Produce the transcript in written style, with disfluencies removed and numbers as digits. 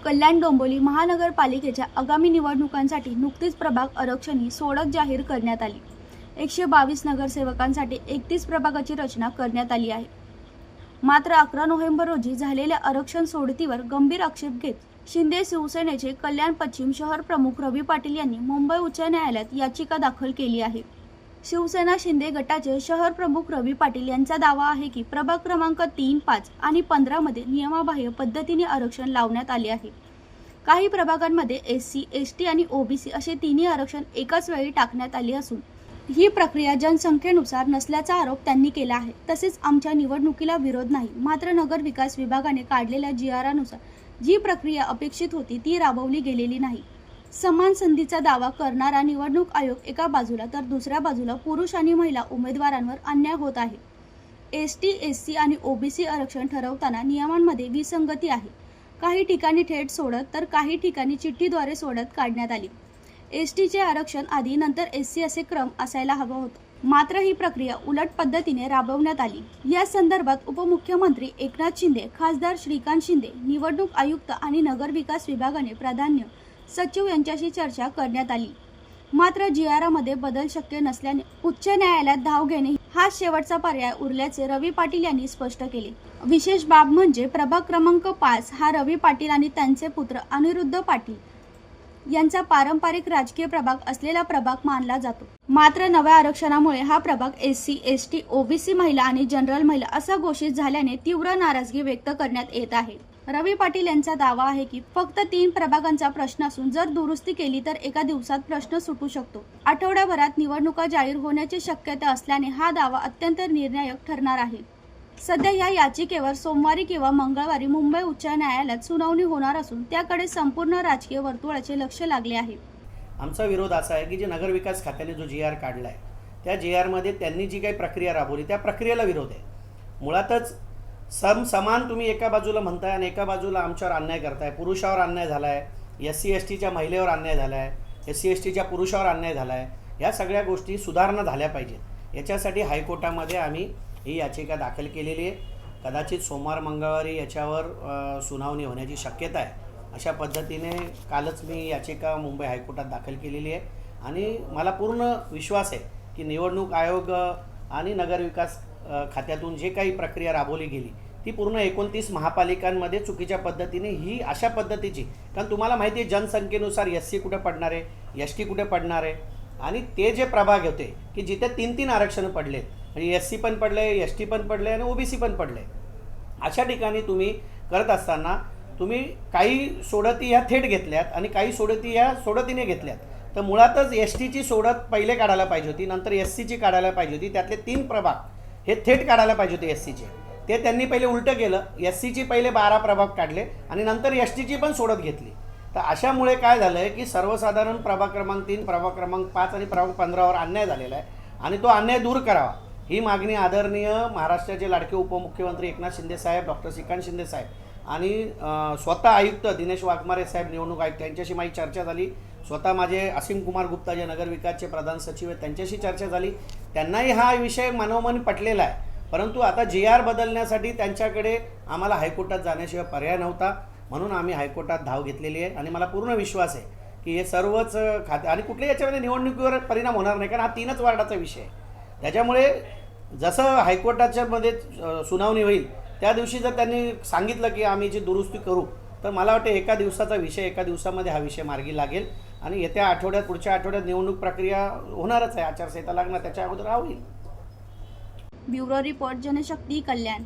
कल्याण डोंबिवली महानगरपालिकेच्या आगामी निवडणुकांसाठी नुकतीच प्रभाग आरक्षणी सोडत जाहीर करण्यात आली। 122 नगरसेवकांसाठी 31 प्रभागाची रचना करण्यात आली आहे। मात्र 11 नोव्हेंबर रोजी झालेल्या आरक्षण सोडतीवर गंभीर आक्षेप घेत शिंदे शिवसेनेचे कल्याण पश्चिम शहर प्रमुख रवी पाटील यांनी मुंबई उच्च न्यायालयात याचिका दाखल केली आहे। शिवसेना शिंदे गटाचे शहर प्रमुख रवी पाटील यांचा दावा आहे की प्रभाग क्रमांक 3, 5 आणि 15 मध्ये नियमाबाह्य पद्धतीने आरक्षण लावण्यात आले आहे। काही प्रभागांमध्ये एससी, एसटी आणि ओबीसी असे तिन्ही आरक्षण एकाच वेळी टाकण्यात आले असून ही प्रक्रिया जनसंख्येनुसार नसल्याचा आरोप त्यांनी केला आहे। तसेच आमच्या निवडणुकीला विरोध नाही, मात्र नगर विकास विभागाने काढलेल्या GR-नुसार जी प्रक्रिया अपेक्षित होती ती राबवली गेलेली नाही। समान संधीचा दावा करणारा निवडणूक आयोग एका बाजूला तर दुसऱ्या बाजूला पुरुष आणि महिला उमेदवारांवर अन्याय होत आहे। एसटी, एससी आणि ओबीसी आरक्षण ठरवताना नियमांमध्ये विसंगती आहे। काही ठिकाणी थेट सोडत तर काही ठिकाणी चिठ्ठीद्वारे सोडत काढण्यात आली। एसटीचे आरक्षण आधी नंतर एससी असे क्रम असायला हवा होता, मात्र ही प्रक्रिया उलट पद्धतीने राबवण्यात आली। या संदर्भात उपमुख्यमंत्री एकनाथ शिंदे, खासदार श्रीकांत शिंदे, निवडणूक आयुक्त आणि नगर विकास विभागाने प्राधान्य सचिव यांच्याशी चर्चा करण्यात आली। मात्र GR-मध्ये बदल शक्य नसल्याने उच्च न्यायालयात धाव घेणे हा शेवटचा पर्याय उरल्याचे रवी पाटील यांनी स्पष्ट केले। विशेष बाब म्हणजे प्रभाग क्रमांक 5 हा रवी पाटील आणि त्यांचे पुत्र अनिरुद्ध पाटील यांचा पारंपरिक राजकीय प्रभाग असलेला प्रभाग मानला जातो। मात्र नव्या आरक्षणामुळे हा प्रभाग एससी, एसटी, ओबीसी महिला आणि जनरल महिला असा घोषित झाल्याने तीव्र नाराजगी व्यक्त करण्यात येत आहे। रवी पाटील यांचा दावा आहे की फक्त 3 प्रभागांचा प्रश्न असून जर दुरुस्ती केली तर एका दिवसात प्रश्न सुटू शकतो। आठवड्याभरात निवडणुका जाहीर होण्याची शक्यता असल्याने हा दावा अत्यंत निर्णायक ठरणार आहे। सध्या या याचिकेवर सोमवारी किंवा मंगळवारी मुंबई उच्च न्यायालयात सुनावणी होणार असून त्याकडे संपूर्ण राजकीय वर्तुळाचे लक्ष लागले आहे। आमचा विरोध असा आहे की जे नगर विकास खात्याने जो GR काढला आहे त्या GR-मध्ये त्यांनी जी काही प्रक्रिया राबवली त्या प्रक्रियेला विरोध आहे। मुळातच समान तुम्ही एका बाजूला म्हणताय आणि एका बाजूला आमच्यावर अन्याय करताय। पुरुषावर अन्याय झाला आहे, SC STच्या महिलेवर अन्याय झाला आहे, SC STच्या पुरुषावर अन्याय झाला आहे। या सगळ्या गोष्टी सुधारणा झाल्या पाहिजेत। याच्यासाठी हायकोर्टामध्ये आम्ही ही याचिका दाखल केलेली आहे। कदाचित सोमवार मंगळवारी याच्यावर सुनावणी होण्याची शक्यता आहे। अशा पद्धतीने कालच मी याचिका मुंबई हायकोर्टात दाखल केलेली आहे आणि मला पूर्ण विश्वास आहे की निवडणूक आयोग आणि नगरविकास खात्यातून जे काही प्रक्रिया राबवली गेली ती पूर्ण 29 महापालिकांमध्ये चुकीच्या पद्धतीने ही अशा पद्धतीची, कारण तुम्हाला माहिती आहे जनसंख्येनुसार SC कुठे पडणार आहे, ST कुठे पडणार आहे आणि ते जे प्रभाग होते की जिथे 3-3 आरक्षण पडलेत, म्हणजे SC पण पडले, ST पण पडले आणि OBC पण पडले, अशा ठिकाणी तुम्ही करत असताना तुम्ही काही सोडती ह्या थेट घेतल्यात आणि काही सोडती ह्या सोडतीने घेतल्यात। तर मुळातच STची सोडत पहिले काढायला पाहिजे होती, नंतर SCची काढायला पाहिजे होती। त्यातले 3 प्रभाग हे थेट काढायला पाहिजे होते SCचे, ते त्यांनी पहिले उलटं केलं। SCची पहिले 12 प्रभाग काढले आणि नंतर STची पण सोडत घेतली। तर अशामुळे काय झालं आहे की सर्वसाधारण प्रभाग क्रमांक 3, प्रभाग क्रमांक 5 आणि प्रभाग 15वर अन्याय झालेला आहे आणि तो अन्याय दूर करावा ही मागणी आदरणीय महाराष्ट्राचे लाडके उपमुख्यमंत्री एकनाथ शिंदे साहेब, डॉक्टर श्रीकांत शिंदे साहेब आणि स्वतः आयुक्त दिनेश वाघमारे साहेब, निवडणूक आयुक्त यांच्याशी माझी चर्चा झाली। स्वतः माझे असीम कुमार गुप्ता जे नगर विकासचे प्रधान सचिव आहेत त्यांच्याशी चर्चा झाली। त्यांनाही हा विषय मनोमन पटलेला आहे, परंतु आता GR बदलण्यासाठी त्यांच्याकडे आम्हाला हायकोर्टात जाण्याशिवाय पर्याय नव्हता, म्हणून आम्ही हायकोर्टात धाव घेतलेली आहे। आणि मला पूर्ण विश्वास आहे की हे सर्वच खाते आणि कुठल्याही याच्यामध्ये निवडणुकीवर परिणाम होणार नाही, कारण हा 3च वार्डाचा विषय आहे। त्याच्यामुळे जसं हायकोर्टाच्यामध्ये सुनावणी होईल त्या दिवशी जर त्यांनी सांगितलं की आम्ही जी दुरुस्ती करू, तर मला वाटतं एका दिवसाचा विषय, एका दिवसामध्ये हा विषय मार्गी लागेल आणि येत्या आठवड्यात, पुढच्या आठवड्यात निवडणूक प्रक्रिया होणारच आहे, आचारसंहिता लागणार, त्याच्या अगोदर हा होईल। ब्युरो रिपोर्ट, जनशक्ती, कल्याण।